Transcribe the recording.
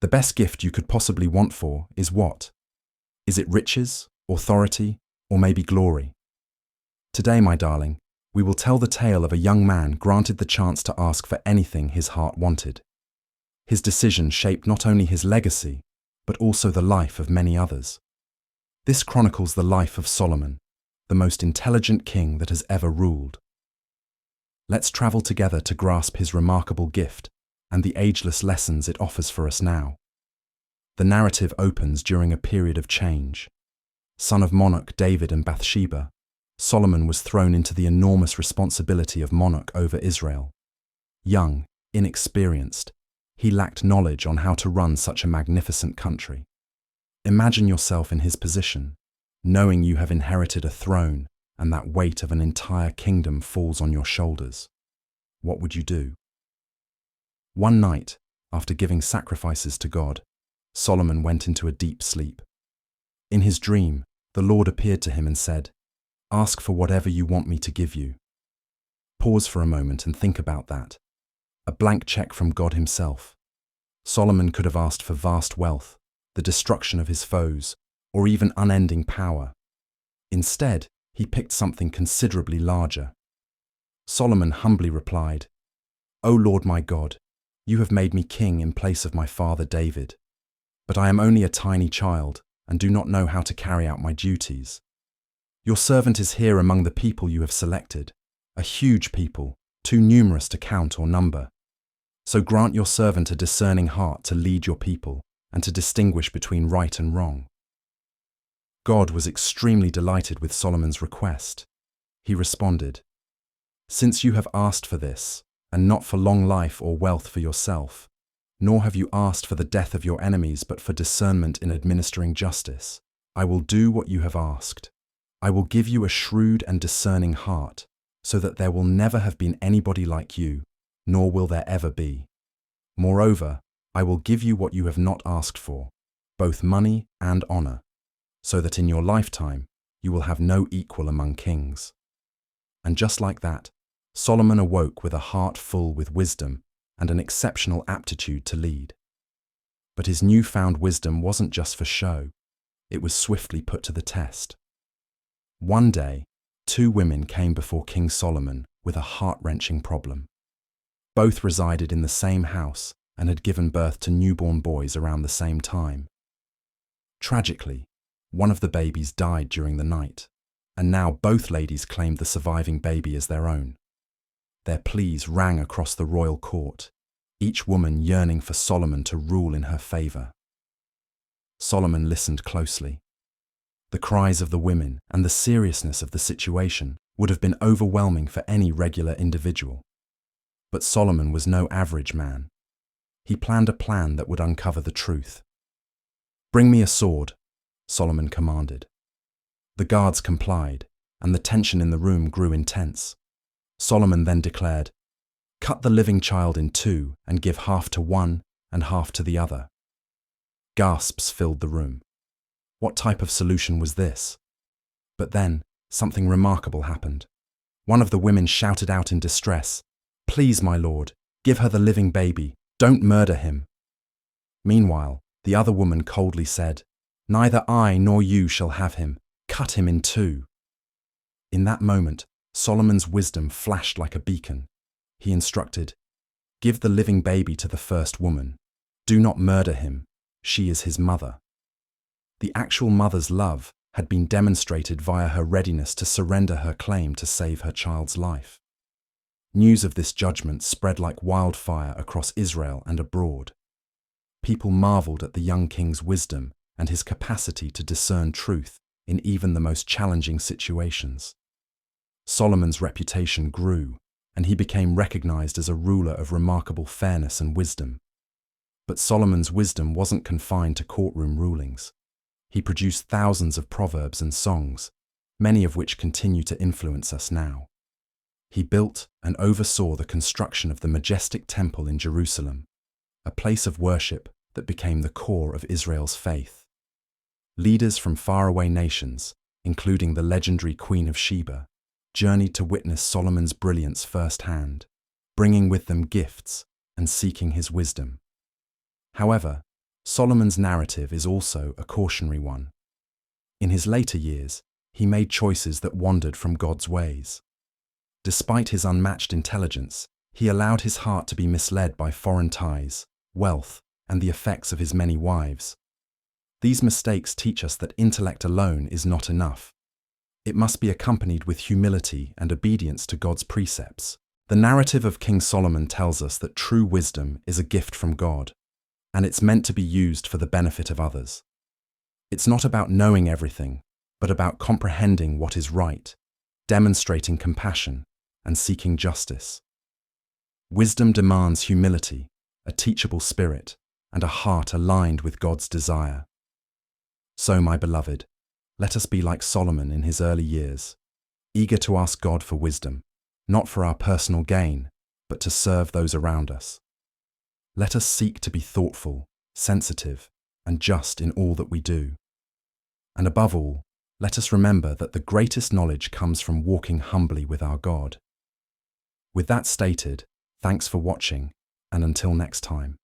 The best gift you could possibly want for is what? Is it riches, authority, or maybe glory? Today, my darling, we will tell the tale of a young man granted the chance to ask for anything his heart wanted. His decision shaped not only his legacy, but also the life of many others. This chronicles the life of Solomon, the most intelligent king that has ever ruled. Let's travel together to grasp his remarkable gift and the ageless lessons it offers for us now. The narrative opens during a period of change. Son of monarch David and Bathsheba, Solomon was thrown into the enormous responsibility of monarch over Israel. Young, inexperienced, he lacked knowledge on how to run such a magnificent country. Imagine yourself in his position, knowing you have inherited a throne and that weight of an entire kingdom falls on your shoulders. What would you do? One night, after giving sacrifices to God, Solomon went into a deep sleep. In his dream, the Lord appeared to him and said, "Ask for whatever you want me to give you." Pause for a moment and think about that. A blank check from God himself. Solomon could have asked for vast wealth, the destruction of his foes, or even unending power. Instead, he picked something considerably larger. Solomon humbly replied, "O Lord my God, you have made me king in place of my father David. But I am only a tiny child and do not know how to carry out my duties. Your servant is here among the people you have selected, a huge people, too numerous to count or number. So grant your servant a discerning heart to lead your people and to distinguish between right and wrong." God was extremely delighted with Solomon's request. He responded, "Since you have asked for this, and not for long life or wealth for yourself, nor have you asked for the death of your enemies but for discernment in administering justice, I will do what you have asked. I will give you a shrewd and discerning heart, so that there will never have been anybody like you, nor will there ever be. Moreover, I will give you what you have not asked for, both money and honor, so that in your lifetime you will have no equal among kings." And just like that, Solomon awoke with a heart full with wisdom and an exceptional aptitude to lead. But his newfound wisdom wasn't just for show, it was swiftly put to the test. One day, two women came before King Solomon with a heart-wrenching problem. Both resided in the same house and had given birth to newborn boys around the same time. Tragically, one of the babies died during the night, and now both ladies claimed the surviving baby as their own. Their pleas rang across the royal court, each woman yearning for Solomon to rule in her favor. Solomon listened closely. The cries of the women and the seriousness of the situation would have been overwhelming for any regular individual. But Solomon was no average man. He planned a plan that would uncover the truth. "Bring me a sword," Solomon commanded. The guards complied, and the tension in the room grew intense. Solomon then declared, "Cut the living child in two and give half to one and half to the other." Gasps filled the room. What type of solution was this? But then, something remarkable happened. One of the women shouted out in distress, "Please, my lord, give her the living baby. Don't murder him." Meanwhile, the other woman coldly said, "Neither I nor you shall have him. Cut him in two." In that moment, Solomon's wisdom flashed like a beacon. He instructed, "Give the living baby to the first woman. Do not murder him. She is his mother." The actual mother's love had been demonstrated via her readiness to surrender her claim to save her child's life. News of this judgment spread like wildfire across Israel and abroad. People marveled at the young king's wisdom and his capacity to discern truth in even the most challenging situations. Solomon's reputation grew, and he became recognized as a ruler of remarkable fairness and wisdom. But Solomon's wisdom wasn't confined to courtroom rulings. He produced thousands of proverbs and songs, many of which continue to influence us now. He built and oversaw the construction of the majestic temple in Jerusalem, a place of worship that became the core of Israel's faith. Leaders from faraway nations, including the legendary Queen of Sheba, journeyed to witness Solomon's brilliance firsthand, bringing with them gifts and seeking his wisdom. However, Solomon's narrative is also a cautionary one. In his later years, he made choices that wandered from God's ways. Despite his unmatched intelligence, he allowed his heart to be misled by foreign ties, wealth, and the effects of his many wives. These mistakes teach us that intellect alone is not enough. It must be accompanied with humility and obedience to God's precepts. The narrative of King Solomon tells us that true wisdom is a gift from God, and it's meant to be used for the benefit of others. It's not about knowing everything, but about comprehending what is right, demonstrating compassion, and seeking justice. Wisdom demands humility, a teachable spirit, and a heart aligned with God's desire. So, my beloved, let us be like Solomon in his early years, eager to ask God for wisdom, not for our personal gain, but to serve those around us. Let us seek to be thoughtful, sensitive, and just in all that we do. And above all, let us remember that the greatest knowledge comes from walking humbly with our God. With that stated, thanks for watching, and until next time.